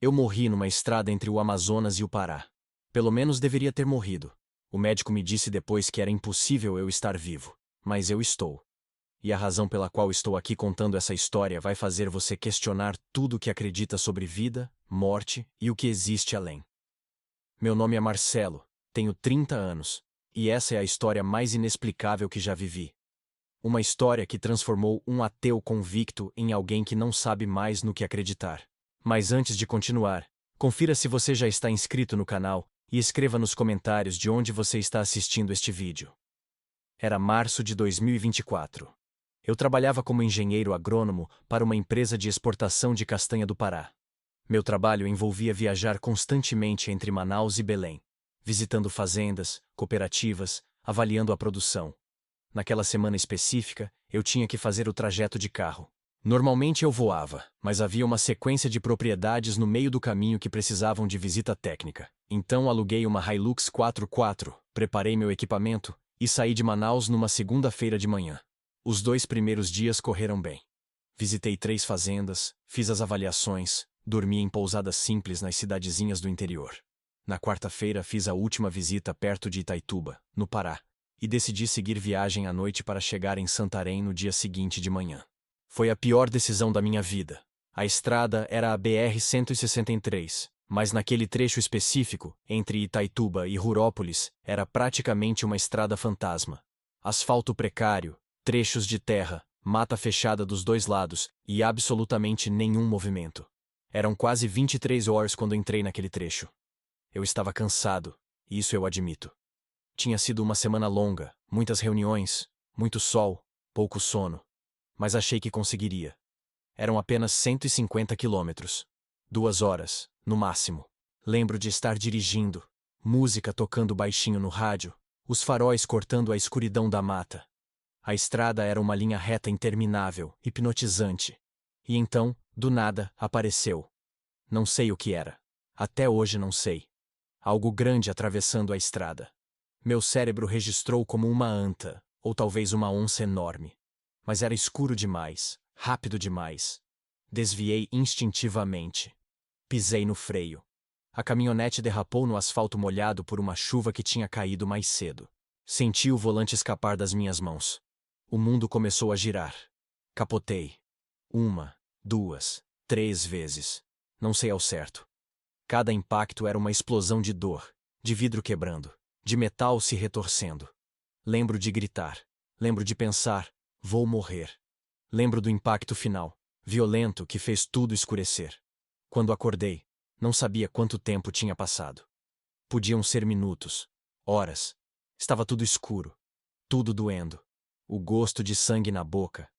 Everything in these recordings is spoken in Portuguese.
Eu morri numa estrada entre o Amazonas e o Pará. Pelo menos deveria ter morrido. O médico me disse depois que era impossível eu estar vivo. Mas eu estou. E a razão pela qual estou aqui contando essa história vai fazer você questionar tudo o que acredita sobre vida, morte e o que existe além. Meu nome é Marcelo, tenho 30 anos, e essa é a história mais inexplicável que já vivi. Uma história que transformou um ateu convicto em alguém que não sabe mais no que acreditar. Mas antes de continuar, confira se você já está inscrito no canal e escreva nos comentários de onde você está assistindo este vídeo. Era março de 2024. Eu trabalhava como engenheiro agrônomo para uma empresa de exportação de castanha do Pará. Meu trabalho envolvia viajar constantemente entre Manaus e Belém, visitando fazendas, cooperativas, avaliando a produção. Naquela semana específica, eu tinha que fazer o trajeto de carro. Normalmente eu voava, mas havia uma sequência de propriedades no meio do caminho que precisavam de visita técnica. Então aluguei uma Hilux 4x4, preparei meu equipamento e saí de Manaus numa segunda-feira de manhã. Os 2 primeiros dias correram bem. Visitei 3 fazendas, fiz as avaliações, dormi em pousadas simples nas cidadezinhas do interior. Na quarta-feira fiz a última visita perto de Itaituba, no Pará, e decidi seguir viagem à noite para chegar em Santarém no dia seguinte de manhã. Foi a pior decisão da minha vida. A estrada era a BR-163, mas naquele trecho específico, entre Itaituba e Rurópolis, era praticamente uma estrada fantasma. Asfalto precário, trechos de terra, mata fechada dos 2 lados e absolutamente nenhum movimento. Eram quase 23 horas quando entrei naquele trecho. Eu estava cansado, e isso eu admito. Tinha sido uma semana longa, muitas reuniões, muito sol, pouco sono. Mas achei que conseguiria. Eram apenas 150 quilômetros. 2 horas, no máximo. Lembro de estar dirigindo, música tocando baixinho no rádio, os faróis cortando a escuridão da mata. A estrada era uma linha reta interminável, hipnotizante. E então, do nada, apareceu. Não sei o que era. Até hoje não sei. Algo grande atravessando a estrada. Meu cérebro registrou como uma anta, ou talvez uma onça enorme. Mas era escuro demais, rápido demais. Desviei instintivamente. Pisei no freio. A caminhonete derrapou no asfalto molhado por uma chuva que tinha caído mais cedo. Senti o volante escapar das minhas mãos. O mundo começou a girar. Capotei. 1, 2, 3 vezes. Não sei ao certo. Cada impacto era uma explosão de dor, de vidro quebrando, de metal se retorcendo. Lembro de gritar. Lembro de pensar: vou morrer. Lembro do impacto final, violento, que fez tudo escurecer. Quando acordei, não sabia quanto tempo tinha passado. Podiam ser minutos, horas. Estava tudo escuro, tudo doendo. O gosto de sangue na boca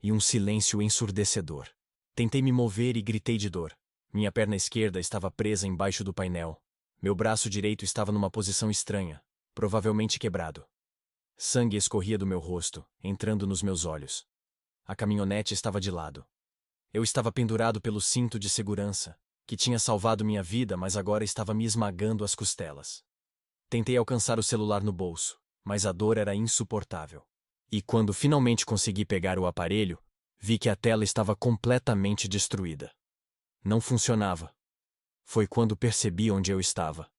e um silêncio ensurdecedor. Tentei me mover e gritei de dor. Minha perna esquerda estava presa embaixo do painel. Meu braço direito estava numa posição estranha, provavelmente quebrado. Sangue escorria do meu rosto, entrando nos meus olhos. A caminhonete estava de lado. Eu estava pendurado pelo cinto de segurança, que tinha salvado minha vida, mas agora estava me esmagando as costelas. Tentei alcançar o celular no bolso, mas a dor era insuportável. E quando finalmente consegui pegar o aparelho, vi que a tela estava completamente destruída. Não funcionava. Foi quando percebi onde eu estava.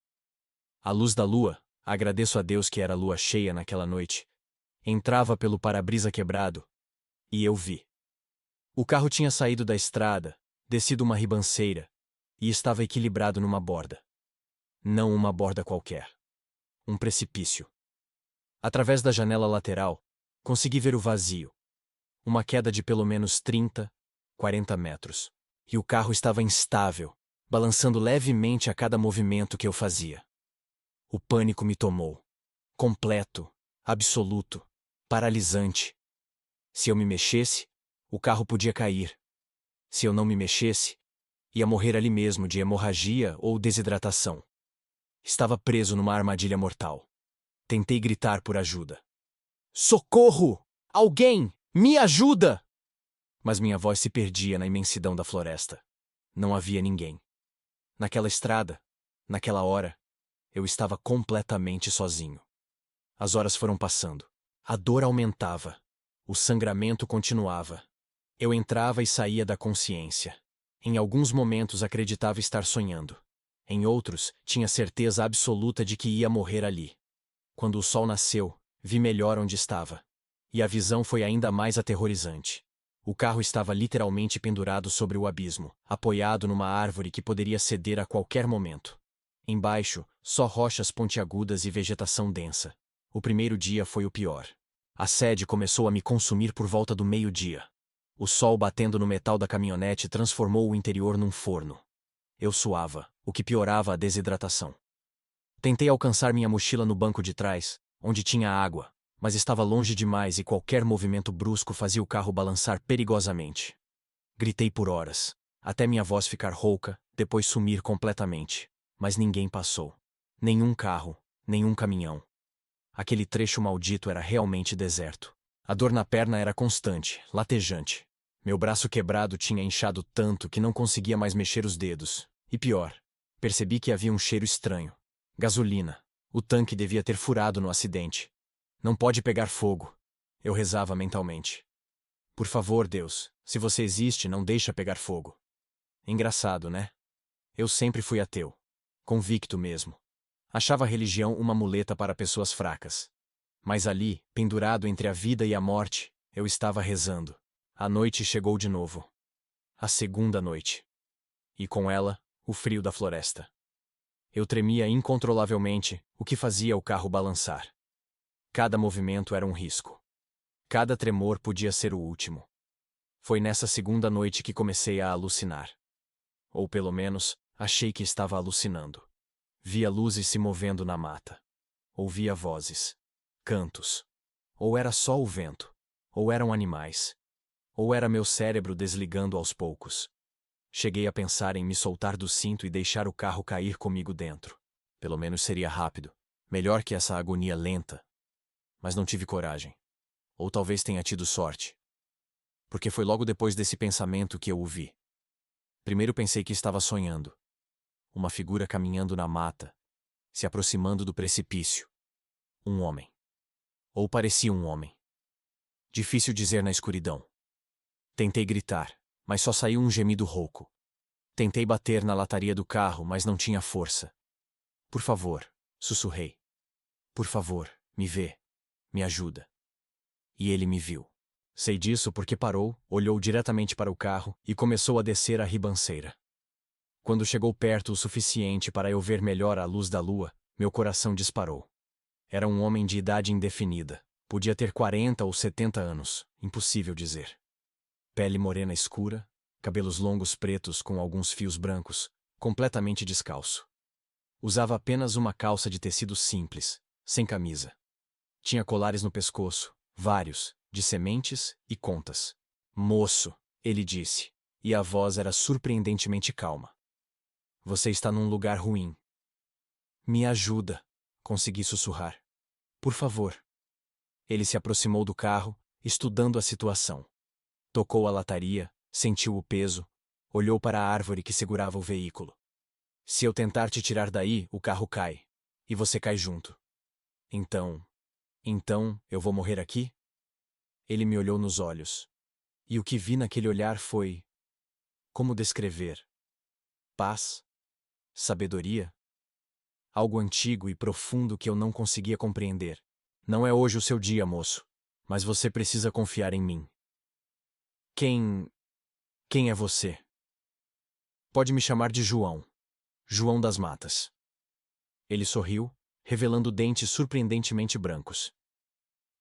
A luz da lua, agradeço a Deus que era lua cheia naquela noite, entrava pelo para-brisa quebrado, e eu vi. O carro tinha saído da estrada, descido uma ribanceira, e estava equilibrado numa borda. Não uma borda qualquer. Um precipício. Através da janela lateral, consegui ver o vazio. Uma queda de pelo menos 30, 40 metros. E o carro estava instável, balançando levemente a cada movimento que eu fazia. O pânico me tomou. Completo, absoluto, paralisante. Se eu me mexesse, o carro podia cair. Se eu não me mexesse, ia morrer ali mesmo de hemorragia ou desidratação. Estava preso numa armadilha mortal. Tentei gritar por ajuda. Socorro! Alguém! Me ajuda! Mas minha voz se perdia na imensidão da floresta. Não havia ninguém. Naquela estrada, naquela hora, eu estava completamente sozinho. As horas foram passando. A dor aumentava. O sangramento continuava. Eu entrava e saía da consciência. Em alguns momentos acreditava estar sonhando. Em outros, tinha certeza absoluta de que ia morrer ali. Quando o sol nasceu, vi melhor onde estava. E a visão foi ainda mais aterrorizante. O carro estava literalmente pendurado sobre o abismo, apoiado numa árvore que poderia ceder a qualquer momento. Embaixo, só rochas pontiagudas e vegetação densa. O primeiro dia foi o pior. A sede começou a me consumir por volta do meio-dia. O sol batendo no metal da caminhonete transformou o interior num forno. Eu suava, o que piorava a desidratação. Tentei alcançar minha mochila no banco de trás, onde tinha água, mas estava longe demais e qualquer movimento brusco fazia o carro balançar perigosamente. Gritei por horas, até minha voz ficar rouca, depois sumir completamente. Mas ninguém passou. Nenhum carro, nenhum caminhão. Aquele trecho maldito era realmente deserto. A dor na perna era constante, latejante. Meu braço quebrado tinha inchado tanto que não conseguia mais mexer os dedos. E pior, percebi que havia um cheiro estranho. Gasolina. O tanque devia ter furado no acidente. Não pode pegar fogo. Eu rezava mentalmente. Por favor, Deus, se você existe, não deixa pegar fogo. Engraçado, né? Eu sempre fui ateu. Convicto mesmo. Achava a religião uma muleta para pessoas fracas. Mas ali, pendurado entre a vida e a morte, eu estava rezando. A noite chegou de novo. A segunda noite. E com ela, o frio da floresta. Eu tremia incontrolavelmente, o que fazia o carro balançar. Cada movimento era um risco. Cada tremor podia ser o último. Foi nessa segunda noite que comecei a alucinar. Ou pelo menos, achei que estava alucinando. Via luzes se movendo na mata. Ouvia vozes. Cantos. Ou era só o vento. Ou eram animais. Ou era meu cérebro desligando aos poucos. Cheguei a pensar em me soltar do cinto e deixar o carro cair comigo dentro. Pelo menos seria rápido. Melhor que essa agonia lenta. Mas não tive coragem. Ou talvez tenha tido sorte. Porque foi logo depois desse pensamento que eu o vi. Primeiro pensei que estava sonhando. Uma figura caminhando na mata, se aproximando do precipício. Um homem. Ou parecia um homem. Difícil dizer na escuridão. Tentei gritar, mas só saiu um gemido rouco. Tentei bater na lataria do carro, mas não tinha força. Por favor, sussurrei. Por favor, me vê. Me ajuda. E ele me viu. Sei disso porque parou, olhou diretamente para o carro e começou a descer a ribanceira. Quando chegou perto o suficiente para eu ver melhor a luz da lua, meu coração disparou. Era um homem de idade indefinida. Podia ter 40 ou 70 anos, impossível dizer. Pele morena escura, cabelos longos pretos com alguns fios brancos, completamente descalço. Usava apenas uma calça de tecido simples, sem camisa. Tinha colares no pescoço, vários, de sementes e contas. Moço, ele disse, e a voz era surpreendentemente calma. Você está num lugar ruim. Me ajuda, consegui sussurrar. Por favor. Ele se aproximou do carro, estudando a situação. Tocou a lataria, sentiu o peso, olhou para a árvore que segurava o veículo. Se eu tentar te tirar daí, o carro cai. E você cai junto. Então, eu vou morrer aqui? Ele me olhou nos olhos. E o que vi naquele olhar foi... Como descrever? Paz? Sabedoria? Algo antigo e profundo que eu não conseguia compreender. Não é hoje o seu dia, moço. Mas você precisa confiar em mim. Quem é você? Pode me chamar de João. João das Matas. Ele sorriu, revelando dentes surpreendentemente brancos.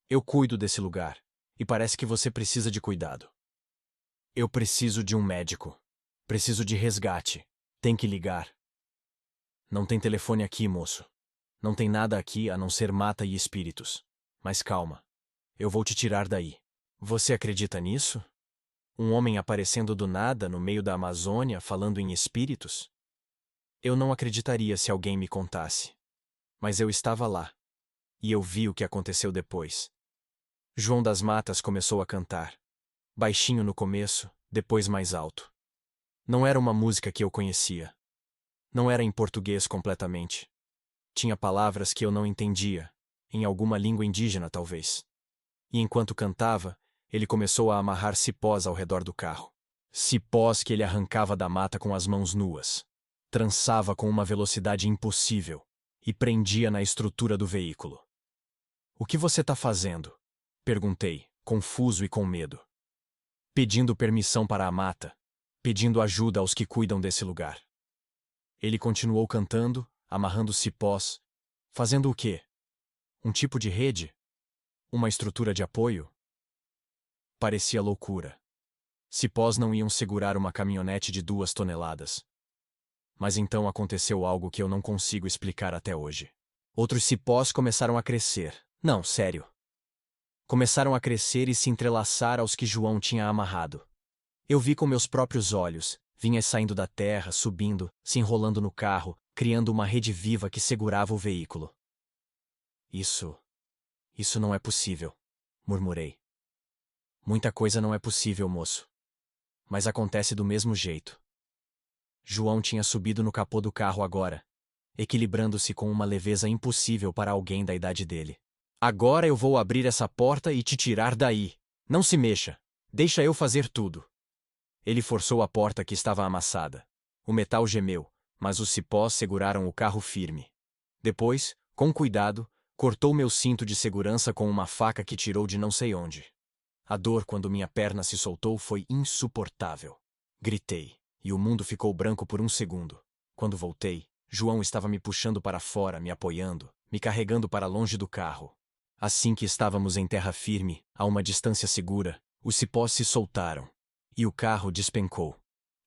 Eu cuido desse lugar, e parece que você precisa de cuidado. Eu preciso de um médico. Preciso de resgate. Tem que ligar. Não tem telefone aqui, moço. Não tem nada aqui a não ser mata e espíritos. Mas calma. Eu vou te tirar daí. Você acredita nisso? Um homem aparecendo do nada no meio da Amazônia falando em espíritos? Eu não acreditaria se alguém me contasse. Mas eu estava lá. E eu vi o que aconteceu depois. João das Matas começou a cantar. Baixinho no começo, depois mais alto. Não era uma música que eu conhecia. Não era em português completamente. Tinha palavras que eu não entendia, em alguma língua indígena talvez. E enquanto cantava, ele começou a amarrar cipós ao redor do carro. Cipós que ele arrancava da mata com as mãos nuas. Trançava com uma velocidade impossível e prendia na estrutura do veículo. O que você tá fazendo? Perguntei, confuso e com medo. Pedindo permissão para a mata, pedindo ajuda aos que cuidam desse lugar. Ele continuou cantando, amarrando cipós. Fazendo o quê? Um tipo de rede? Uma estrutura de apoio? Parecia loucura. Cipós não iam segurar uma caminhonete de 2 toneladas. Mas então aconteceu algo que eu não consigo explicar até hoje. Outros cipós começaram a crescer. Não, sério. Começaram a crescer e se entrelaçar aos que João tinha amarrado. Eu vi com meus próprios olhos, vinhas saindo da terra, subindo, se enrolando no carro, criando uma rede viva que segurava o veículo. Isso não é possível, murmurei. Muita coisa não é possível, moço. Mas acontece do mesmo jeito. João tinha subido no capô do carro agora, equilibrando-se com uma leveza impossível para alguém da idade dele. Agora eu vou abrir essa porta e te tirar daí. Não se mexa. Deixa eu fazer tudo. Ele forçou a porta que estava amassada. O metal gemeu, mas os cipós seguraram o carro firme. Depois, com cuidado, cortou meu cinto de segurança com uma faca que tirou de não sei onde. A dor quando minha perna se soltou foi insuportável. Gritei, e o mundo ficou branco por um segundo. Quando voltei, João estava me puxando para fora, me apoiando, me carregando para longe do carro. Assim que estávamos em terra firme, a uma distância segura, os cipós se soltaram. E o carro despencou.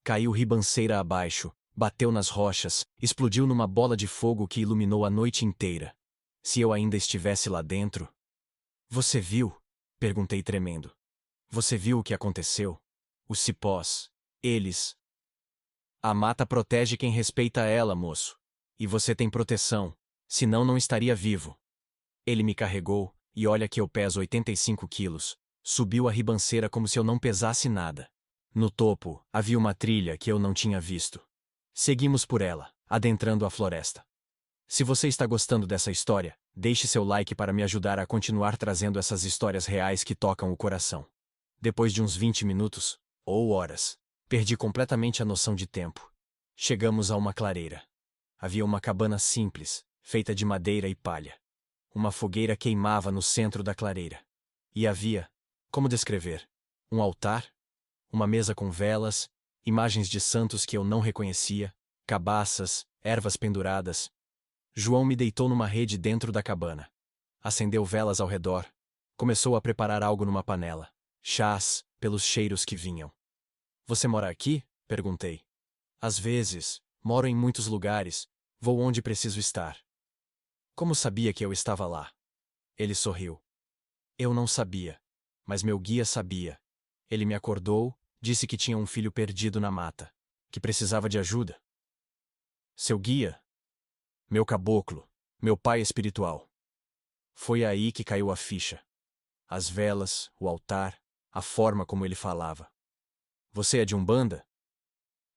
Caiu ribanceira abaixo, bateu nas rochas, explodiu numa bola de fogo que iluminou a noite inteira. Se eu ainda estivesse lá dentro... Você viu? Perguntei tremendo. Você viu o que aconteceu? Os cipós. Eles... A mata protege quem respeita ela, moço. E você tem proteção, senão não estaria vivo. Ele me carregou, e olha que eu peso 85 quilos, subiu a ribanceira como se eu não pesasse nada. No topo, havia uma trilha que eu não tinha visto. Seguimos por ela, adentrando a floresta. Se você está gostando dessa história, deixe seu like para me ajudar a continuar trazendo essas histórias reais que tocam o coração. Depois de uns 20 minutos, ou horas, perdi completamente a noção de tempo. Chegamos a uma clareira. Havia uma cabana simples, feita de madeira e palha. Uma fogueira queimava no centro da clareira. E havia, como descrever, um altar, uma mesa com velas, imagens de santos que eu não reconhecia, cabaças, ervas penduradas. João me deitou numa rede dentro da cabana. Acendeu velas ao redor. Começou a preparar algo numa panela. Chás, pelos cheiros que vinham. Você mora aqui? Perguntei. Às vezes, moro em muitos lugares, vou onde preciso estar. Como sabia que eu estava lá? Ele sorriu. Eu não sabia, mas meu guia sabia. Ele me acordou, disse que tinha um filho perdido na mata, que precisava de ajuda. Seu guia? Meu caboclo, meu pai espiritual. Foi aí que caiu a ficha. As velas, o altar, a forma como ele falava. Você é de Umbanda?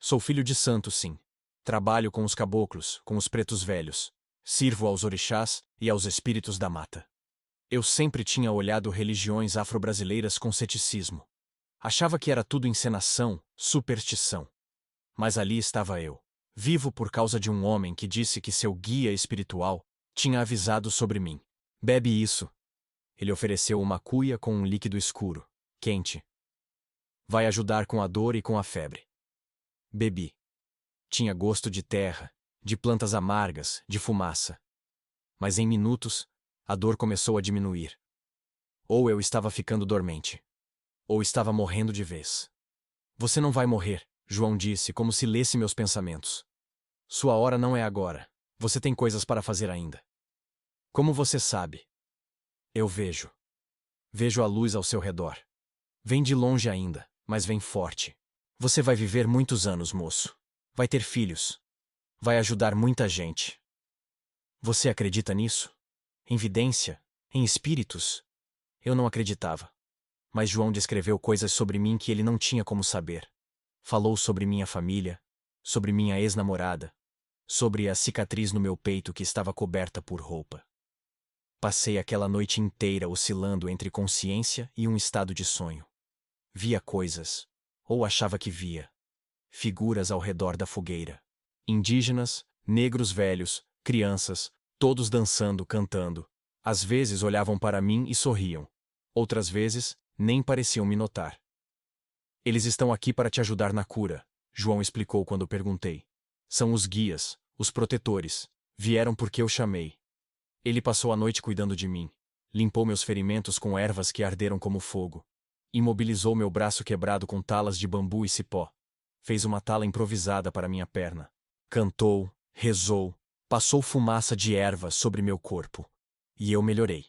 Sou filho de santo, sim. Trabalho com os caboclos, com os pretos velhos. Sirvo aos orixás e aos espíritos da mata. Eu sempre tinha olhado religiões afro-brasileiras com ceticismo. Achava que era tudo encenação, superstição. Mas ali estava eu, vivo por causa de um homem que disse que seu guia espiritual tinha avisado sobre mim. Bebe isso. Ele ofereceu uma cuia com um líquido escuro, quente. Vai ajudar com a dor e com a febre. Bebi. Tinha gosto de terra, de plantas amargas, de fumaça. Mas em minutos, a dor começou a diminuir. Ou eu estava ficando dormente, ou estava morrendo de vez. Você não vai morrer, João disse, como se lesse meus pensamentos. Sua hora não é agora. Você tem coisas para fazer ainda. Como você sabe? Eu vejo. Vejo a luz ao seu redor. Vem de longe ainda, mas vem forte. Você vai viver muitos anos, moço. Vai ter filhos. Vai ajudar muita gente. Você acredita nisso? Em vidência? Em espíritos? Eu não acreditava. Mas João descreveu coisas sobre mim que ele não tinha como saber. Falou sobre minha família, sobre minha ex-namorada, sobre a cicatriz no meu peito que estava coberta por roupa. Passei aquela noite inteira oscilando entre consciência e um estado de sonho. Via coisas, ou achava que via. Figuras ao redor da fogueira. Indígenas, negros velhos, crianças, todos dançando, cantando. Às vezes olhavam para mim e sorriam. Outras vezes, nem pareciam me notar. Eles estão aqui para te ajudar na cura, João explicou quando perguntei. São os guias, os protetores. Vieram porque eu chamei. Ele passou a noite cuidando de mim. Limpou meus ferimentos com ervas que arderam como fogo. Imobilizou meu braço quebrado com talas de bambu e cipó. Fez uma tala improvisada para minha perna. Cantou, rezou, passou fumaça de ervas sobre meu corpo. E eu melhorei.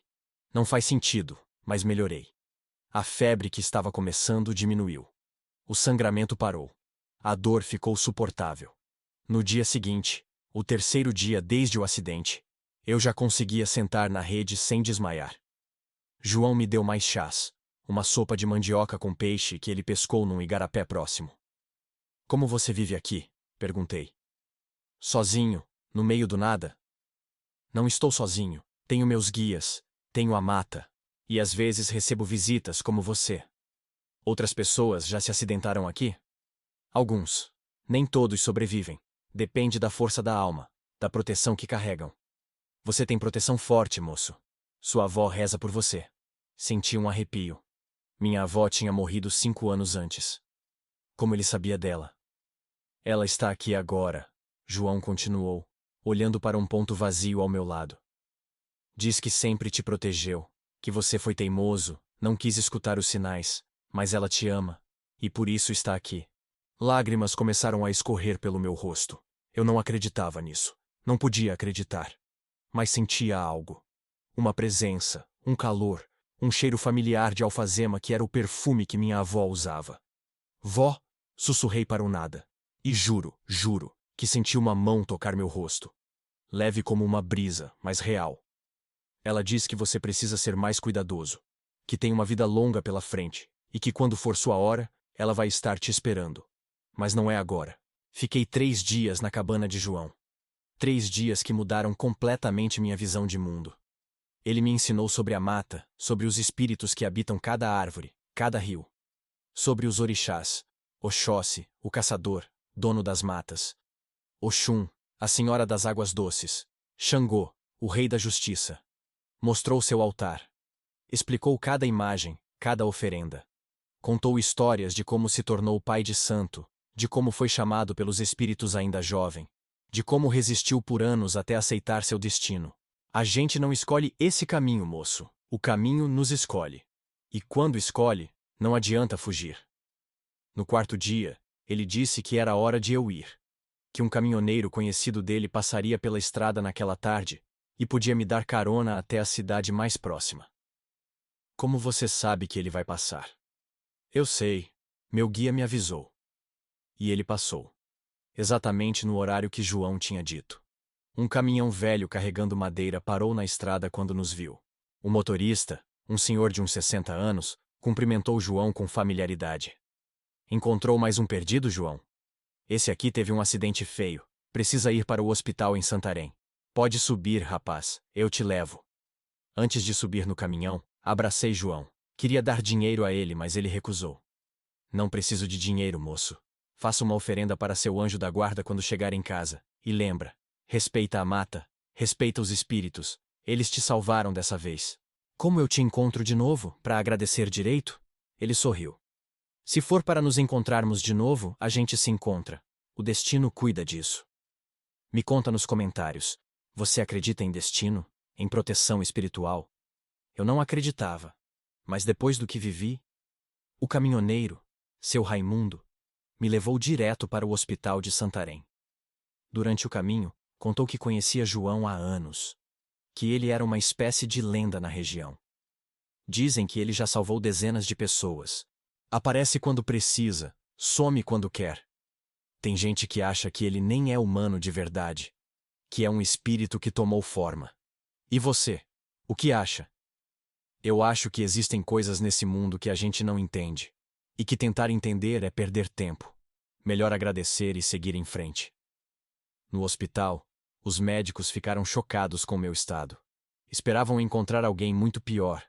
Não faz sentido, mas melhorei. A febre que estava começando diminuiu. O sangramento parou. A dor ficou suportável. No dia seguinte, o terceiro dia desde o acidente, eu já conseguia sentar na rede sem desmaiar. João me deu mais chás, uma sopa de mandioca com peixe que ele pescou num igarapé próximo. Como você vive aqui? Perguntei. Sozinho, no meio do nada? Não estou sozinho. Tenho meus guias, tenho a mata, e às vezes recebo visitas como você. Outras pessoas já se acidentaram aqui? Alguns. Nem todos sobrevivem. Depende da força da alma, da proteção que carregam. Você tem proteção forte, moço. Sua avó reza por você. Senti um arrepio. Minha avó tinha morrido 5 anos antes. Como ele sabia dela? Ela está aqui agora, João continuou, olhando para um ponto vazio ao meu lado. Diz que sempre te protegeu, que você foi teimoso, não quis escutar os sinais, mas ela te ama, e por isso está aqui. Lágrimas começaram a escorrer pelo meu rosto. Eu não acreditava nisso. Não podia acreditar. Mas sentia algo. Uma presença, um calor, um cheiro familiar de alfazema que era o perfume que minha avó usava. Vó, sussurrei para o nada. E juro, que senti uma mão tocar meu rosto. Leve como uma brisa, mas real. Ela diz que você precisa ser mais cuidadoso, que tem uma vida longa pela frente, e que quando for sua hora, ela vai estar te esperando. Mas não é agora. Fiquei 3 dias na cabana de João. 3 dias que mudaram completamente minha visão de mundo. Ele me ensinou sobre a mata, sobre os espíritos que habitam cada árvore, cada rio. Sobre os orixás, Oxóssi, o caçador, dono das matas. Oxum, a senhora das águas doces. Xangô, o rei da justiça. Mostrou seu altar. Explicou cada imagem, cada oferenda. Contou histórias de como se tornou pai de santo, de como foi chamado pelos espíritos ainda jovem, de como resistiu por anos até aceitar seu destino. A gente não escolhe esse caminho, moço. O caminho nos escolhe. E quando escolhe, não adianta fugir. No 4º dia, ele disse que era hora de eu ir. Que um caminhoneiro conhecido dele passaria pela estrada naquela tarde e podia me dar carona até a cidade mais próxima. Como você sabe que ele vai passar? Eu sei. Meu guia me avisou. E ele passou. Exatamente no horário que João tinha dito. Um caminhão velho carregando madeira parou na estrada quando nos viu. O motorista, um senhor de uns 60 anos, cumprimentou João com familiaridade. Encontrou mais um perdido, João? Esse aqui teve um acidente feio. Precisa ir para o hospital em Santarém. Pode subir, rapaz, eu te levo. Antes de subir no caminhão, abracei João. Queria dar dinheiro a ele, mas ele recusou. Não preciso de dinheiro, moço. Faça uma oferenda para seu anjo da guarda quando chegar em casa. E lembra, respeita a mata, respeita os espíritos. Eles te salvaram dessa vez. Como eu te encontro de novo, para agradecer direito? Ele sorriu. Se for para nos encontrarmos de novo, a gente se encontra. O destino cuida disso. Me conta nos comentários. Você acredita em destino? Em proteção espiritual? Eu não acreditava. Mas depois do que vivi, o caminhoneiro, seu Raimundo, me levou direto para o hospital de Santarém. Durante o caminho, contou que conhecia João há anos. Que ele era uma espécie de lenda na região. Dizem que ele já salvou dezenas de pessoas. Aparece quando precisa, some quando quer. Tem gente que acha que ele nem é humano de verdade. Que é um espírito que tomou forma. E você? O que acha? Eu acho que existem coisas nesse mundo que a gente não entende. E que tentar entender é perder tempo. Melhor agradecer e seguir em frente. No hospital, os médicos ficaram chocados com meu estado. Esperavam encontrar alguém muito pior,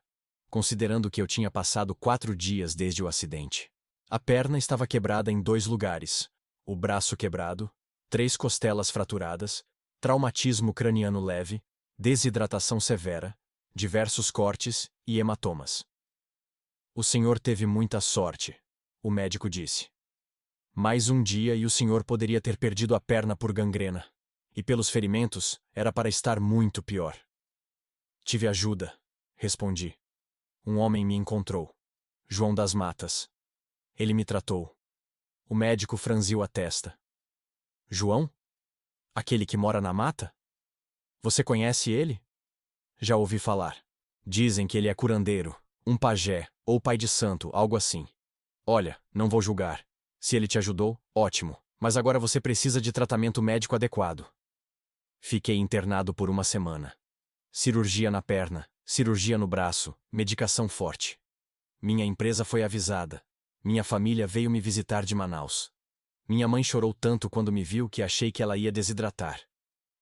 considerando que eu tinha passado 4 dias desde o acidente. A perna estava quebrada em 2 lugares, o braço quebrado, 3 costelas fraturadas, traumatismo craniano leve, desidratação severa, diversos cortes e hematomas. O senhor teve muita sorte, o médico disse. Mais um dia e o senhor poderia ter perdido a perna por gangrena. E pelos ferimentos, era para estar muito pior. Tive ajuda, respondi. Um homem me encontrou. João das Matas. Ele me tratou. O médico franziu a testa. João? Aquele que mora na mata? Você conhece ele? Já ouvi falar. Dizem que ele é curandeiro, um pajé, ou pai de santo, algo assim. Olha, não vou julgar. Se ele te ajudou, ótimo. Mas agora você precisa de tratamento médico adequado. Fiquei internado por 1 semana. Cirurgia na perna, cirurgia no braço, medicação forte. Minha empresa foi avisada. Minha família veio me visitar de Manaus. Minha mãe chorou tanto quando me viu que achei que ela ia desidratar.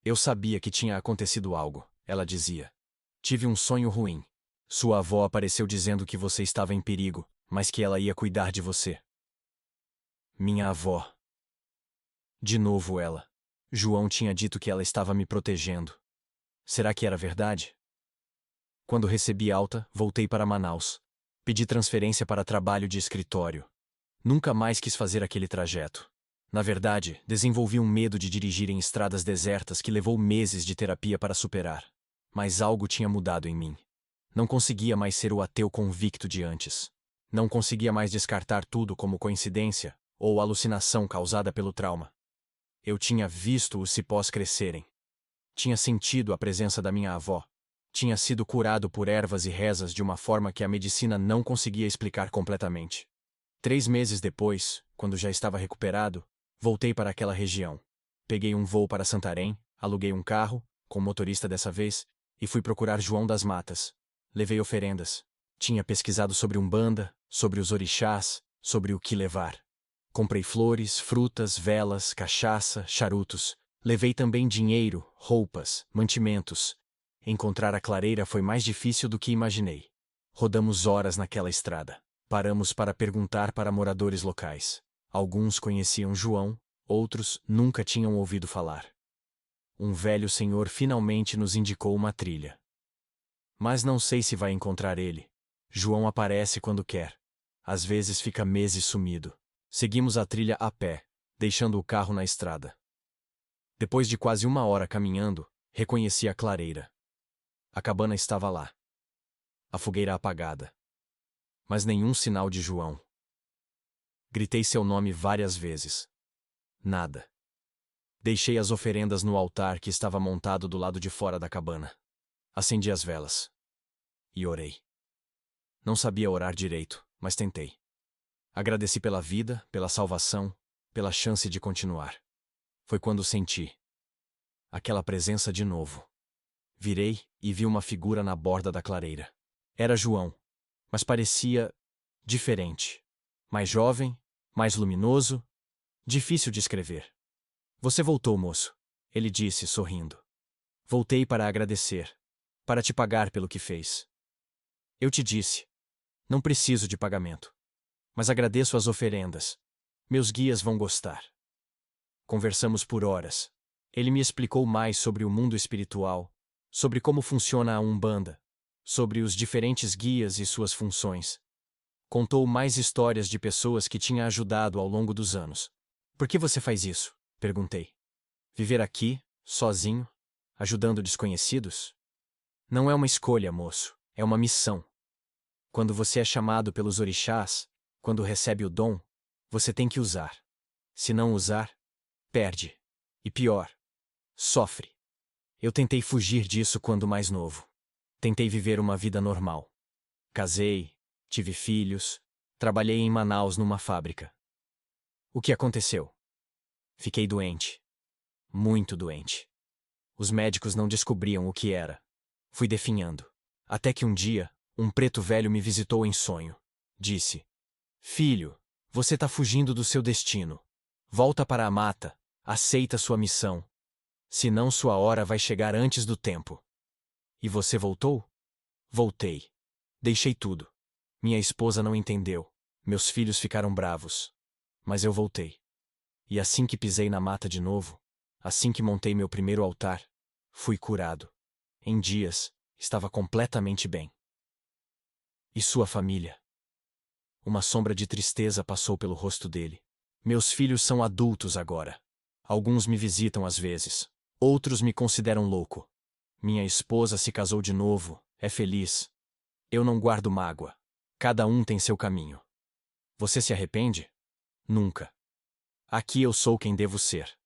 Eu sabia que tinha acontecido algo, ela dizia. Tive um sonho ruim. Sua avó apareceu dizendo que você estava em perigo, mas que ela ia cuidar de você. Minha avó. De novo ela. João tinha dito que ela estava me protegendo. Será que era verdade? Quando recebi alta, voltei para Manaus. Pedi transferência para trabalho de escritório. Nunca mais quis fazer aquele trajeto. Na verdade, desenvolvi um medo de dirigir em estradas desertas que levou meses de terapia para superar. Mas algo tinha mudado em mim. Não conseguia mais ser o ateu convicto de antes. Não conseguia mais descartar tudo como coincidência ou alucinação causada pelo trauma. Eu tinha visto os cipós crescerem. Tinha sentido a presença da minha avó. Tinha sido curado por ervas e rezas de uma forma que a medicina não conseguia explicar completamente. 3 meses depois, quando já estava recuperado, voltei para aquela região. Peguei um voo para Santarém, aluguei um carro, com motorista dessa vez, e fui procurar João das Matas. Levei oferendas. Tinha pesquisado sobre Umbanda, sobre os orixás, sobre o que levar. Comprei flores, frutas, velas, cachaça, charutos. Levei também dinheiro, roupas, mantimentos. Encontrar a clareira foi mais difícil do que imaginei. Rodamos horas naquela estrada. Paramos para perguntar para moradores locais. Alguns conheciam João, outros nunca tinham ouvido falar. Um velho senhor finalmente nos indicou uma trilha. Mas não sei se vai encontrar ele. João aparece quando quer. Às vezes fica meses sumido. Seguimos a trilha a pé, deixando o carro na estrada. Depois de quase 1 hora caminhando, reconheci a clareira. A cabana estava lá. A fogueira apagada. Mas nenhum sinal de João. Gritei seu nome várias vezes. Nada. Deixei as oferendas no altar que estava montado do lado de fora da cabana. Acendi as velas. E orei. Não sabia orar direito, mas tentei. Agradeci pela vida, pela salvação, pela chance de continuar. Foi quando senti aquela presença de novo. Virei e vi uma figura na borda da clareira. Era João, mas parecia diferente. Mais jovem, mais luminoso, difícil de escrever. Você voltou, moço, ele disse, sorrindo. Voltei para agradecer, para te pagar pelo que fez. Eu te disse, não preciso de pagamento, mas agradeço as oferendas. Meus guias vão gostar. Conversamos por horas. Ele me explicou mais sobre o mundo espiritual, sobre como funciona a Umbanda, sobre os diferentes guias e suas funções. Contou mais histórias de pessoas que tinha ajudado ao longo dos anos. Por que você faz isso? Perguntei. Viver aqui, sozinho, ajudando desconhecidos? Não é uma escolha, moço, é uma missão. Quando você é chamado pelos orixás, quando recebe o dom, você tem que usar. Se não usar, perde. E pior, sofre. Eu tentei fugir disso quando mais novo. Tentei viver uma vida normal. Casei, tive filhos, trabalhei em Manaus numa fábrica. O que aconteceu? Fiquei doente. Muito doente. Os médicos não descobriam o que era. Fui definhando. Até que um dia, um preto velho me visitou em sonho. Disse: Filho, você tá fugindo do seu destino. Volta para a mata, aceita sua missão. Senão sua hora vai chegar antes do tempo. E você voltou? Voltei. Deixei tudo. Minha esposa não entendeu. Meus filhos ficaram bravos. Mas eu voltei. E assim que pisei na mata de novo, assim que montei meu primeiro altar, fui curado. Em dias, estava completamente bem. E sua família? Uma sombra de tristeza passou pelo rosto dele. Meus filhos são adultos agora. Alguns me visitam às vezes. Outros me consideram louco. Minha esposa se casou de novo, é feliz. Eu não guardo mágoa. Cada um tem seu caminho. Você se arrepende? Nunca. Aqui eu sou quem devo ser.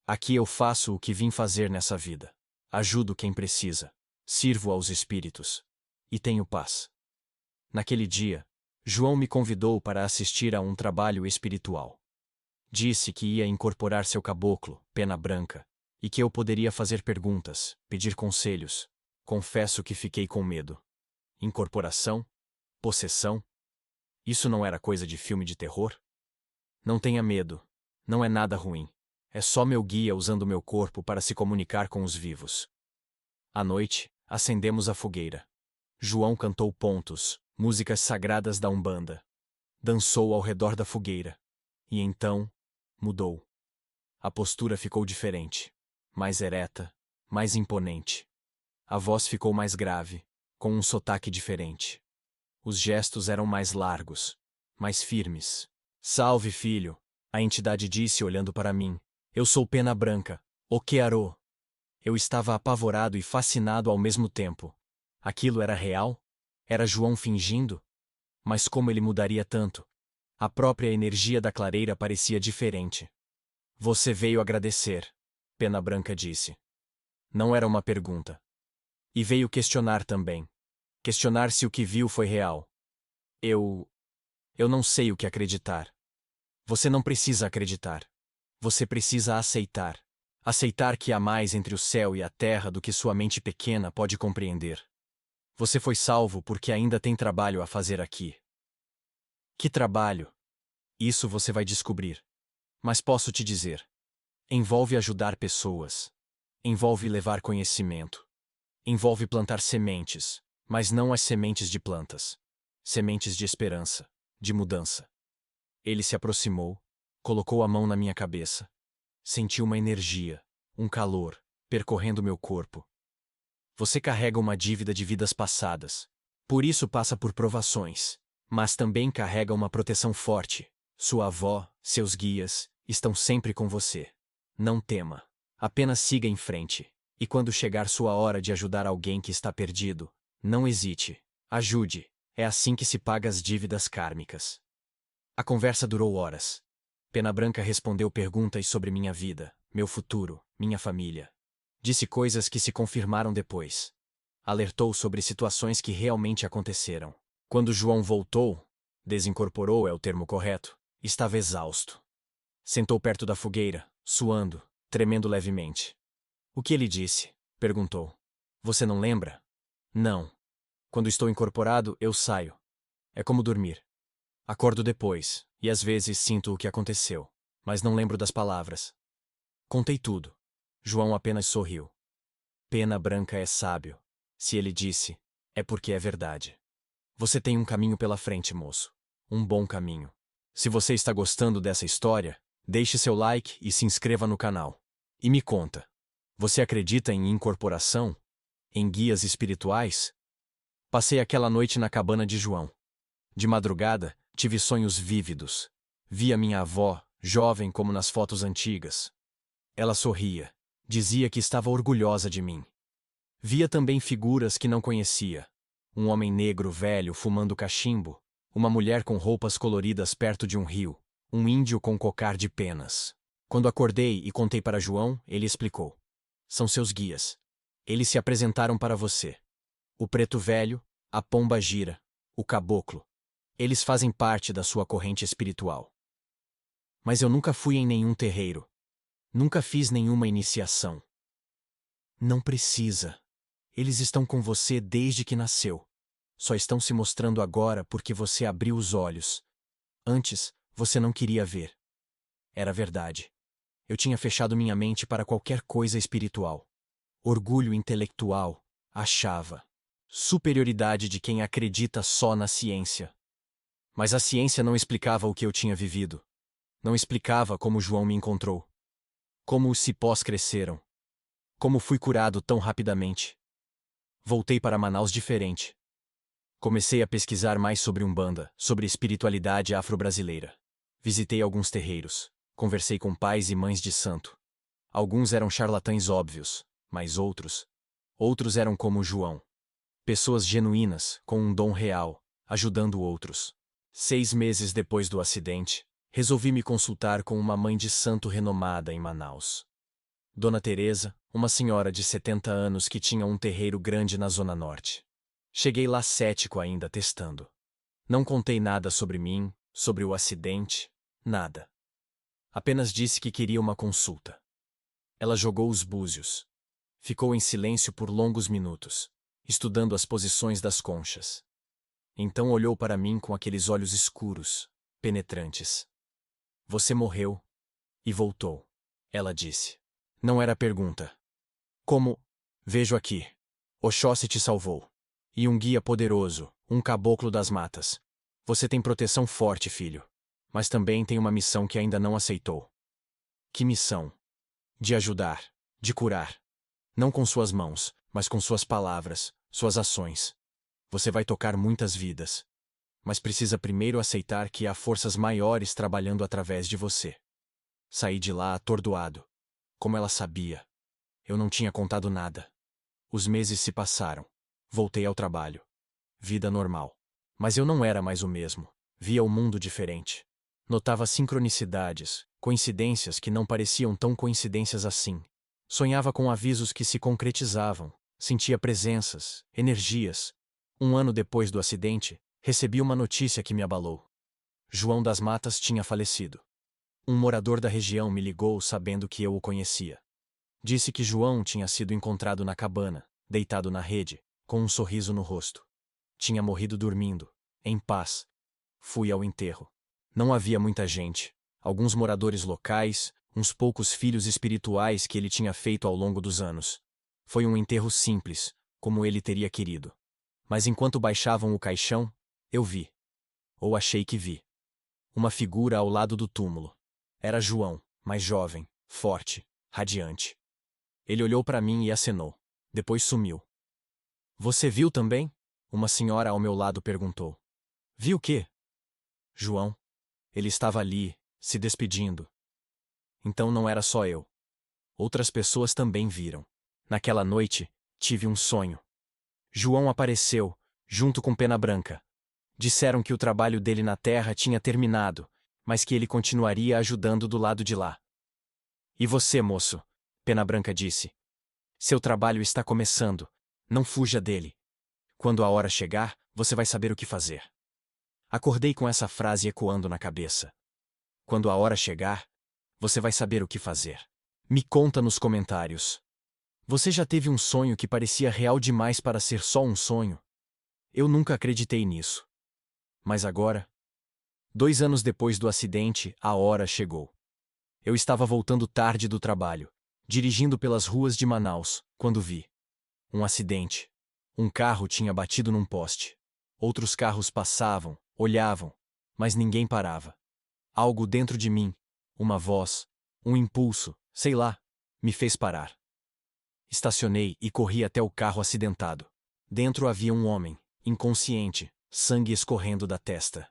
Aqui eu faço o que vim fazer nessa vida. Ajudo quem precisa. Sirvo aos espíritos. E tenho paz. Naquele dia, João me convidou para assistir a um trabalho espiritual. Disse que ia incorporar seu caboclo, Pena Branca, e que eu poderia fazer perguntas, pedir conselhos. Confesso que fiquei com medo. Incorporação? Possessão? Isso não era coisa de filme de terror? Não tenha medo. Não é nada ruim. É só meu guia usando meu corpo para se comunicar com os vivos. À noite, acendemos a fogueira. João cantou pontos, músicas sagradas da Umbanda. Dançou ao redor da fogueira. E então, mudou. A postura ficou diferente. Mais ereta, mais imponente. A voz ficou mais grave, com um sotaque diferente. Os gestos eram mais largos, mais firmes. Salve, filho! A entidade disse olhando para mim. Eu sou Pena Branca, o Kearô. Eu estava apavorado e fascinado ao mesmo tempo. Aquilo era real? Era João fingindo? Mas como ele mudaria tanto? A própria energia da clareira parecia diferente. Você veio agradecer, Pena Branca disse. Não era uma pergunta. E veio questionar também. Questionar se o que viu foi real. Eu não sei o que acreditar. Você não precisa acreditar. Você precisa aceitar. Aceitar que há mais entre o céu e a terra do que sua mente pequena pode compreender. Você foi salvo porque ainda tem trabalho a fazer aqui. Que trabalho? Isso você vai descobrir. Mas posso te dizer. Envolve ajudar pessoas. Envolve levar conhecimento. Envolve plantar sementes, mas não as sementes de plantas. Sementes de esperança, de mudança. Ele se aproximou, colocou a mão na minha cabeça. Senti uma energia, um calor, percorrendo meu corpo. Você carrega uma dívida de vidas passadas. Por isso passa por provações. Mas também carrega uma proteção forte. Sua avó, seus guias, estão sempre com você. Não tema. Apenas siga em frente. E quando chegar sua hora de ajudar alguém que está perdido, não hesite. Ajude. É assim que se paga as dívidas kármicas. A conversa durou horas. Pena Branca respondeu perguntas sobre minha vida, meu futuro, minha família. Disse coisas que se confirmaram depois. Alertou sobre situações que realmente aconteceram. Quando João voltou, desincorporou é o termo correto, estava exausto. Sentou perto da fogueira, suando, tremendo levemente. O que ele disse? Perguntou. Você não lembra? Não. Quando estou incorporado, eu saio. É como dormir. Acordo depois, e às vezes sinto o que aconteceu, mas não lembro das palavras. Contei tudo. João apenas sorriu. Pena Branca é sábio. Se ele disse, é porque é verdade. Você tem um caminho pela frente, moço. Um bom caminho. Se você está gostando dessa história, deixe seu like e se inscreva no canal. E me conta. Você acredita em incorporação? Em guias espirituais? Passei aquela noite na cabana de João. De madrugada, tive sonhos vívidos. Vi a minha avó, jovem como nas fotos antigas. Ela sorria. Dizia que estava orgulhosa de mim. Via também figuras que não conhecia. Um homem negro velho fumando cachimbo, uma mulher com roupas coloridas perto de um rio, um índio com cocar de penas. Quando acordei e contei para João, ele explicou. São seus guias. Eles se apresentaram para você. O preto velho, a pomba gira, o caboclo. Eles fazem parte da sua corrente espiritual. Mas eu nunca fui em nenhum terreiro. Nunca fiz nenhuma iniciação. Não precisa. Eles estão com você desde que nasceu. Só estão se mostrando agora porque você abriu os olhos. Antes, você não queria ver. Era verdade. Eu tinha fechado minha mente para qualquer coisa espiritual. Orgulho intelectual, achava. Superioridade de quem acredita só na ciência. Mas a ciência não explicava o que eu tinha vivido. Não explicava como João me encontrou. Como os cipós cresceram. Como fui curado tão rapidamente. Voltei para Manaus diferente. Comecei a pesquisar mais sobre Umbanda, sobre espiritualidade afro-brasileira. Visitei alguns terreiros. Conversei com pais e mães de santo. Alguns eram charlatães óbvios, mas outros eram como João. Pessoas genuínas, com um dom real, ajudando outros. 6 meses depois do acidente, resolvi me consultar com uma mãe de santo renomada em Manaus. Dona Teresa, uma senhora de 70 anos que tinha um terreiro grande na Zona Norte. Cheguei lá cético ainda, testando. Não contei nada sobre mim, sobre o acidente, nada. Apenas disse que queria uma consulta. Ela jogou os búzios. Ficou em silêncio por longos minutos, estudando as posições das conchas. Então olhou para mim com aqueles olhos escuros, penetrantes. Você morreu e voltou, ela disse. Não era pergunta. Como? Vejo aqui. Oxóssi te salvou. E um guia poderoso, um caboclo das matas. Você tem proteção forte, filho. Mas também tem uma missão que ainda não aceitou. Que missão? De ajudar, de curar. Não com suas mãos, mas com suas palavras, suas ações. Você vai tocar muitas vidas. Mas precisa primeiro aceitar que há forças maiores trabalhando através de você. Saí de lá atordoado. Como ela sabia. Eu não tinha contado nada. Os meses se passaram. Voltei ao trabalho. Vida normal. Mas eu não era mais o mesmo. Via o mundo diferente. Notava sincronicidades, coincidências que não pareciam tão coincidências assim. Sonhava com avisos que se concretizavam. Sentia presenças, energias. 1 ano depois do acidente, recebi uma notícia que me abalou. João das Matas tinha falecido. Um morador da região me ligou sabendo que eu o conhecia. Disse que João tinha sido encontrado na cabana, deitado na rede, com um sorriso no rosto. Tinha morrido dormindo, em paz. Fui ao enterro. Não havia muita gente. Alguns moradores locais, uns poucos filhos espirituais que ele tinha feito ao longo dos anos. Foi um enterro simples, como ele teria querido. Mas enquanto baixavam o caixão, eu vi. Ou achei que vi. Uma figura ao lado do túmulo. Era João, mais jovem, forte, radiante. Ele olhou para mim e acenou. Depois sumiu. Você viu também? Uma senhora ao meu lado perguntou. Viu o quê? João. Ele estava ali, se despedindo. Então não era só eu. Outras pessoas também viram. Naquela noite, tive um sonho. João apareceu, junto com Pena Branca. Disseram que o trabalho dele na Terra tinha terminado, mas que ele continuaria ajudando do lado de lá. E você, moço? Pena Branca disse. Seu trabalho está começando. Não fuja dele. Quando a hora chegar, você vai saber o que fazer. Acordei com essa frase ecoando na cabeça. Quando a hora chegar, você vai saber o que fazer. Me conta nos comentários. Você já teve um sonho que parecia real demais para ser só um sonho? Eu nunca acreditei nisso. Mas agora? 2 anos depois do acidente, a hora chegou. Eu estava voltando tarde do trabalho, dirigindo pelas ruas de Manaus, quando vi um acidente. Um carro tinha batido num poste. Outros carros passavam, olhavam, mas ninguém parava. Algo dentro de mim, uma voz, um impulso, sei lá, me fez parar. Estacionei e corri até o carro acidentado. Dentro havia um homem, inconsciente, sangue escorrendo da testa.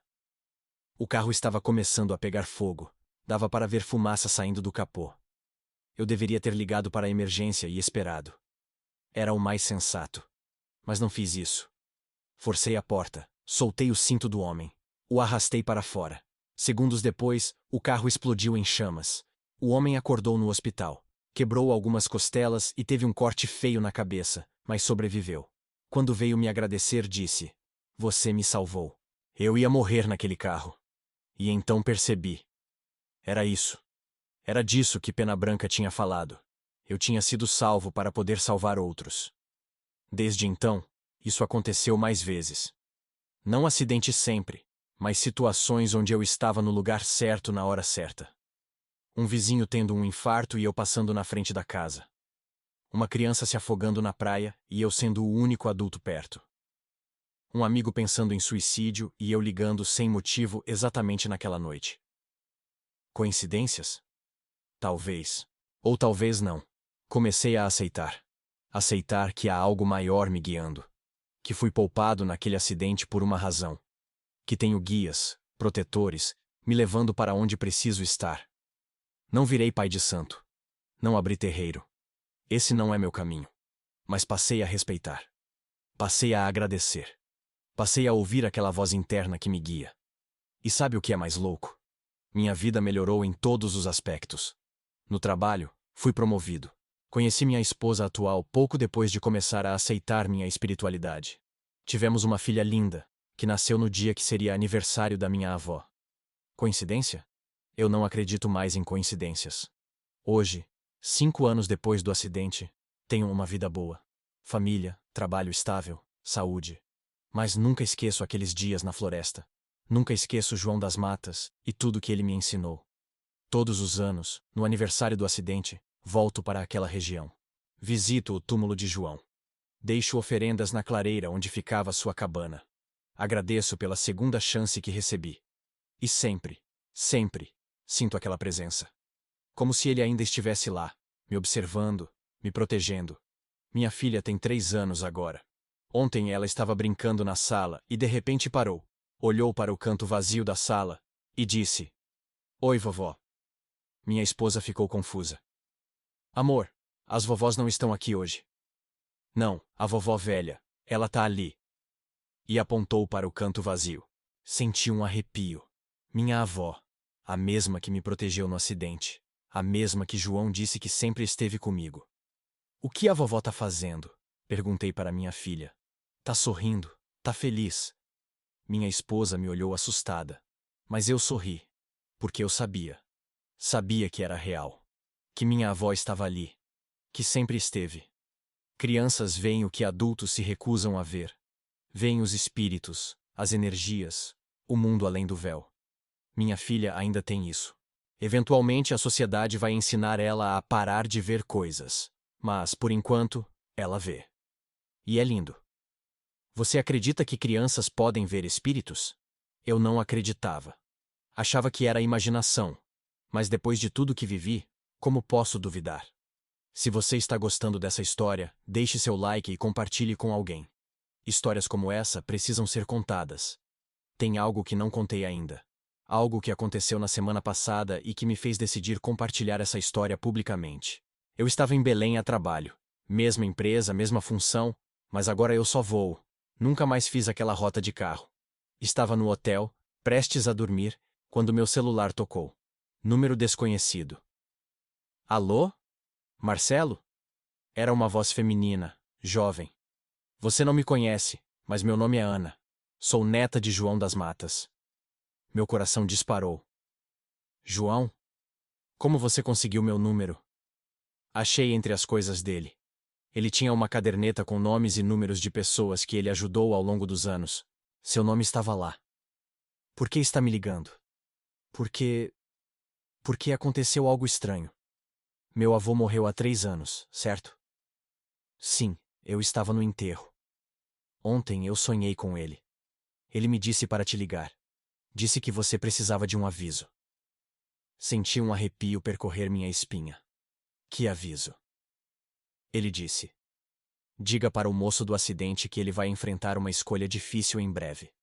O carro estava começando a pegar fogo. Dava para ver fumaça saindo do capô. Eu deveria ter ligado para a emergência e esperado. Era o mais sensato. Mas não fiz isso. Forcei a porta, soltei o cinto do homem. O arrastei para fora. Segundos depois, o carro explodiu em chamas. O homem acordou no hospital. Quebrou algumas costelas e teve um corte feio na cabeça, mas sobreviveu. Quando veio me agradecer, disse: Você me salvou. Eu ia morrer naquele carro. E então percebi. Era isso. Era disso que Pena Branca tinha falado. Eu tinha sido salvo para poder salvar outros. Desde então, isso aconteceu mais vezes. Não acidentes sempre, mas situações onde eu estava no lugar certo na hora certa. Um vizinho tendo um infarto e eu passando na frente da casa. Uma criança se afogando na praia e eu sendo o único adulto perto. Um amigo pensando em suicídio e eu ligando sem motivo exatamente naquela noite. Coincidências? Talvez. Ou talvez não. Comecei a aceitar. Aceitar que há algo maior me guiando. Que fui poupado naquele acidente por uma razão. Que tenho guias, protetores, me levando para onde preciso estar. Não virei pai de santo. Não abri terreiro. Esse não é meu caminho. Mas passei a respeitar. Passei a agradecer. Passei a ouvir aquela voz interna que me guia. E sabe o que é mais louco? Minha vida melhorou em todos os aspectos. No trabalho, fui promovido. Conheci minha esposa atual pouco depois de começar a aceitar minha espiritualidade. Tivemos uma filha linda, que nasceu no dia que seria aniversário da minha avó. Coincidência? Eu não acredito mais em coincidências. Hoje, 5 anos depois do acidente, tenho uma vida boa. Família, trabalho estável, saúde. Mas nunca esqueço aqueles dias na floresta. Nunca esqueço João das Matas e tudo que ele me ensinou. Todos os anos, no aniversário do acidente, volto para aquela região. Visito o túmulo de João. Deixo oferendas na clareira onde ficava sua cabana. Agradeço pela segunda chance que recebi. E sempre, sempre, sinto aquela presença. Como se ele ainda estivesse lá, me observando, me protegendo. Minha filha tem 3 anos agora. Ontem ela estava brincando na sala e de repente parou, olhou para o canto vazio da sala e disse: "Oi, vovó." Minha esposa ficou confusa. "Amor, as vovós não estão aqui hoje." "Não, a vovó velha, ela tá ali." E apontou para o canto vazio. Senti um arrepio. Minha avó, a mesma que me protegeu no acidente, a mesma que João disse que sempre esteve comigo. "O que a vovó tá fazendo?" Perguntei para minha filha. "Tá sorrindo? Tá feliz?" Minha esposa me olhou assustada. Mas eu sorri. Porque eu sabia. Sabia que era real. Que minha avó estava ali. Que sempre esteve. Crianças veem o que adultos se recusam a ver. Veem os espíritos, as energias, o mundo além do véu. Minha filha ainda tem isso. Eventualmente a sociedade vai ensinar ela a parar de ver coisas. Mas, por enquanto, ela vê. E é lindo. Você acredita que crianças podem ver espíritos? Eu não acreditava. Achava que era imaginação. Mas depois de tudo que vivi, como posso duvidar? Se você está gostando dessa história, deixe seu like e compartilhe com alguém. Histórias como essa precisam ser contadas. Tem algo que não contei ainda. Algo que aconteceu na semana passada e que me fez decidir compartilhar essa história publicamente. Eu estava em Belém a trabalho. Mesma empresa, mesma função, mas agora eu só voo. Nunca mais fiz aquela rota de carro. Estava no hotel, prestes a dormir, quando meu celular tocou. Número desconhecido. "Alô? Marcelo?" Era uma voz feminina, jovem. "Você não me conhece, mas meu nome é Ana. Sou neta de João das Matas." Meu coração disparou. "João? Como você conseguiu meu número?" "Achei entre as coisas dele. Ele tinha uma caderneta com nomes e números de pessoas que ele ajudou ao longo dos anos. Seu nome estava lá." "Por que está me ligando?" Porque aconteceu algo estranho." "Meu avô morreu há 3 anos, certo?" "Sim, eu estava no enterro. Ontem eu sonhei com ele. Ele me disse para te ligar. Disse que você precisava de um aviso." Senti um arrepio percorrer minha espinha. "Que aviso?" Ele disse: "Diga para o moço do acidente que ele vai enfrentar uma escolha difícil em breve.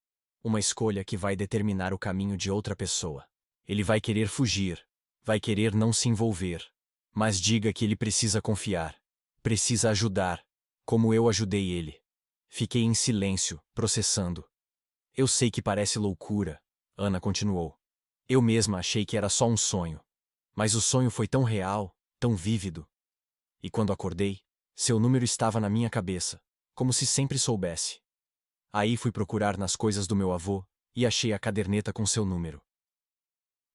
Uma escolha que vai determinar o caminho de outra pessoa. Ele vai querer fugir, vai querer não se envolver. Mas diga que ele precisa confiar, precisa ajudar, como eu ajudei ele." Fiquei em silêncio, processando. "Eu sei que parece loucura", Ana continuou. "Eu mesma achei que era só um sonho. Mas o sonho foi tão real, tão vívido. E quando acordei, seu número estava na minha cabeça, como se sempre soubesse. Aí fui procurar nas coisas do meu avô e achei a caderneta com seu número."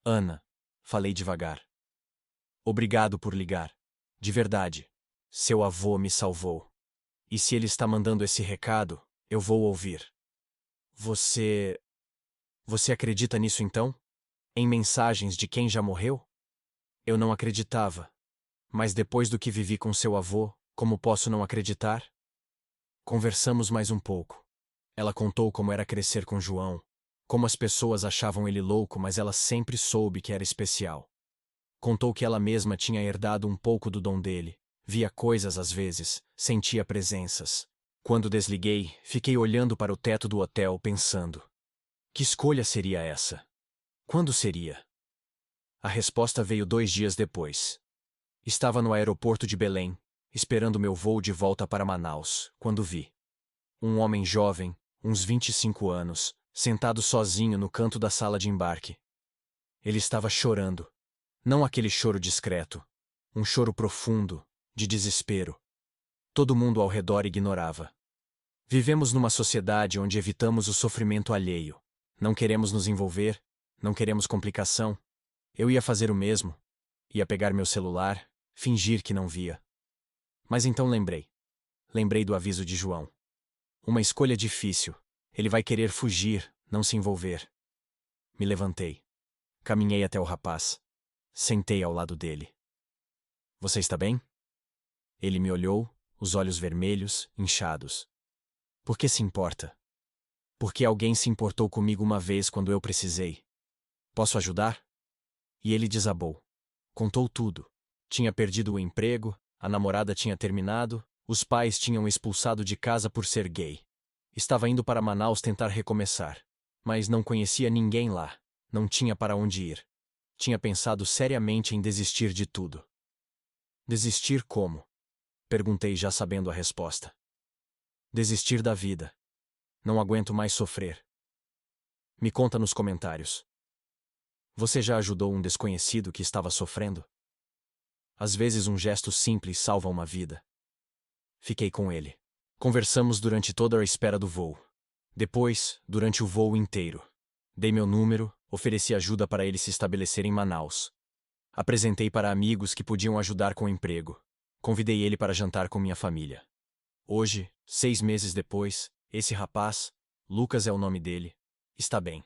"Ana", falei devagar. "Obrigado por ligar. De verdade. Seu avô me salvou. E se ele está mandando esse recado, eu vou ouvir." Você. Você acredita nisso então? Em mensagens de quem já morreu?" Eu não acreditava. Mas depois do que vivi com seu avô, como posso não acreditar? Conversamos mais um pouco. Ela contou como era crescer com João, como as pessoas achavam ele louco, mas ela sempre soube que era especial. Contou que ela mesma tinha herdado um pouco do dom dele, via coisas às vezes, sentia presenças. Quando desliguei, fiquei olhando para o teto do hotel pensando: que escolha seria essa? Quando seria? A resposta veio 2 dias depois. Estava no aeroporto de Belém, esperando meu voo de volta para Manaus, quando vi um homem jovem, uns 25 anos, sentado sozinho no canto da sala de embarque. Ele estava chorando. Não aquele choro discreto. Um choro profundo, de desespero. Todo mundo ao redor ignorava. Vivemos numa sociedade onde evitamos o sofrimento alheio. Não queremos nos envolver, não queremos complicação. Eu ia fazer o mesmo. Ia pegar meu celular, fingir que não via. Mas então lembrei. Lembrei do aviso de João. Uma escolha difícil. Ele vai querer fugir, não se envolver. Me levantei. Caminhei até o rapaz. Sentei ao lado dele. Você está bem? Ele me olhou, os olhos vermelhos, inchados. Por que se importa? Porque alguém se importou comigo uma vez quando eu precisei. Posso ajudar? E ele desabou. Contou tudo. Tinha perdido o emprego, a namorada tinha terminado, os pais tinham expulsado de casa por ser gay. Estava indo para Manaus tentar recomeçar. Mas não conhecia ninguém lá. Não tinha para onde ir. Tinha pensado seriamente em desistir de tudo. Desistir como? Perguntei já sabendo a resposta. Desistir da vida. Não aguento mais sofrer. Me conta nos comentários. Você já ajudou um desconhecido que estava sofrendo? Às vezes um gesto simples salva uma vida. Fiquei com ele. Conversamos durante toda a espera do voo. Depois, durante o voo inteiro. Dei meu número, ofereci ajuda para ele se estabelecer em Manaus. Apresentei para amigos que podiam ajudar com o emprego. Convidei ele para jantar com minha família. Hoje, 6 meses depois, esse rapaz, Lucas é o nome dele, está bem.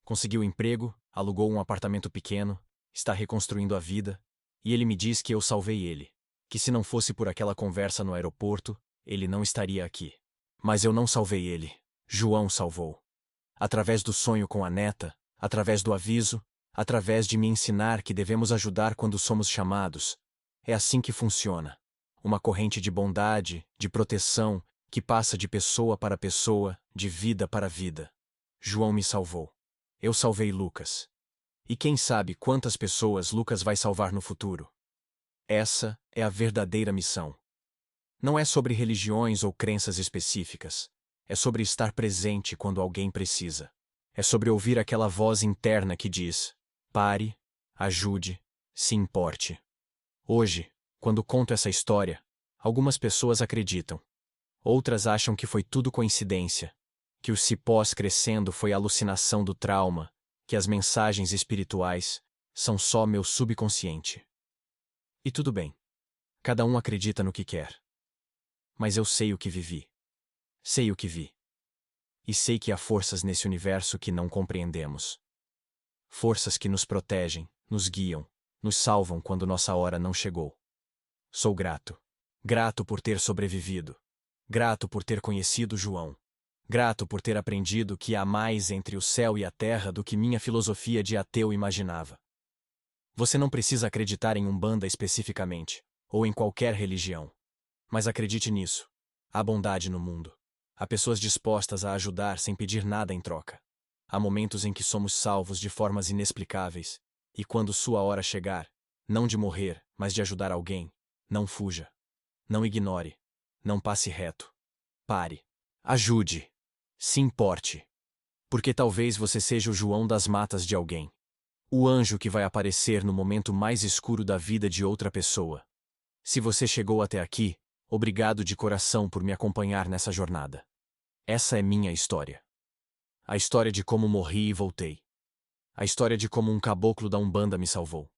Conseguiu emprego, alugou um apartamento pequeno, está reconstruindo a vida, e ele me diz que eu salvei ele, que se não fosse por aquela conversa no aeroporto, ele não estaria aqui. Mas eu não salvei ele, João salvou. Através do sonho com a neta, através do aviso, através de me ensinar que devemos ajudar quando somos chamados. É assim que funciona. Uma corrente de bondade, de proteção, que passa de pessoa para pessoa, de vida para vida. João me salvou. Eu salvei Lucas. E quem sabe quantas pessoas Lucas vai salvar no futuro? Essa é a verdadeira missão. Não é sobre religiões ou crenças específicas. É sobre estar presente quando alguém precisa. É sobre ouvir aquela voz interna que diz: pare, ajude, se importe. Hoje, quando conto essa história, algumas pessoas acreditam. Outras acham que foi tudo coincidência, que os cipós crescendo foi alucinação do trauma, que as mensagens espirituais são só meu subconsciente. E tudo bem. Cada um acredita no que quer. Mas eu sei o que vivi. Sei o que vi. E sei que há forças nesse universo que não compreendemos. Forças que nos protegem, nos guiam, nos salvam quando nossa hora não chegou. Sou grato. Grato por ter sobrevivido. Grato por ter conhecido João. Grato por ter aprendido que há mais entre o céu e a terra do que minha filosofia de ateu imaginava. Você não precisa acreditar em Umbanda especificamente, ou em qualquer religião. Mas acredite nisso. Há bondade no mundo. Há pessoas dispostas a ajudar sem pedir nada em troca. Há momentos em que somos salvos de formas inexplicáveis, e quando sua hora chegar, não de morrer, mas de ajudar alguém, não fuja. Não ignore. Não passe reto. Pare. Ajude. Se importe. Porque talvez você seja o João das matas de alguém. O anjo que vai aparecer no momento mais escuro da vida de outra pessoa. Se você chegou até aqui, obrigado de coração por me acompanhar nessa jornada. Essa é minha história. A história de como morri e voltei. A história de como um caboclo da Umbanda me salvou.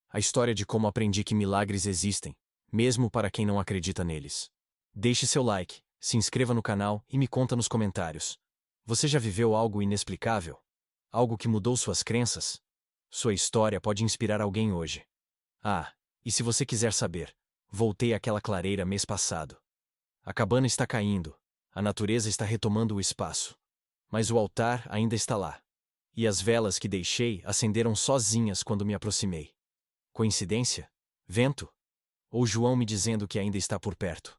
A história de como aprendi que milagres existem, mesmo para quem não acredita neles. Deixe seu like, se inscreva no canal e me conta nos comentários. Você já viveu algo inexplicável? Algo que mudou suas crenças? Sua história pode inspirar alguém hoje. Ah, e se você quiser saber, voltei àquela clareira mês passado. A cabana está caindo. A natureza está retomando o espaço. Mas o altar ainda está lá. E as velas que deixei acenderam sozinhas quando me aproximei. Coincidência? Vento? Ou João me dizendo que ainda está por perto?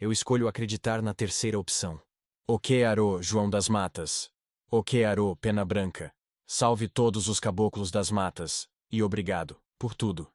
Eu escolho acreditar na terceira opção. O que arô, João das Matas? O que arô, Pena Branca? Salve todos os caboclos das matas, e obrigado por tudo.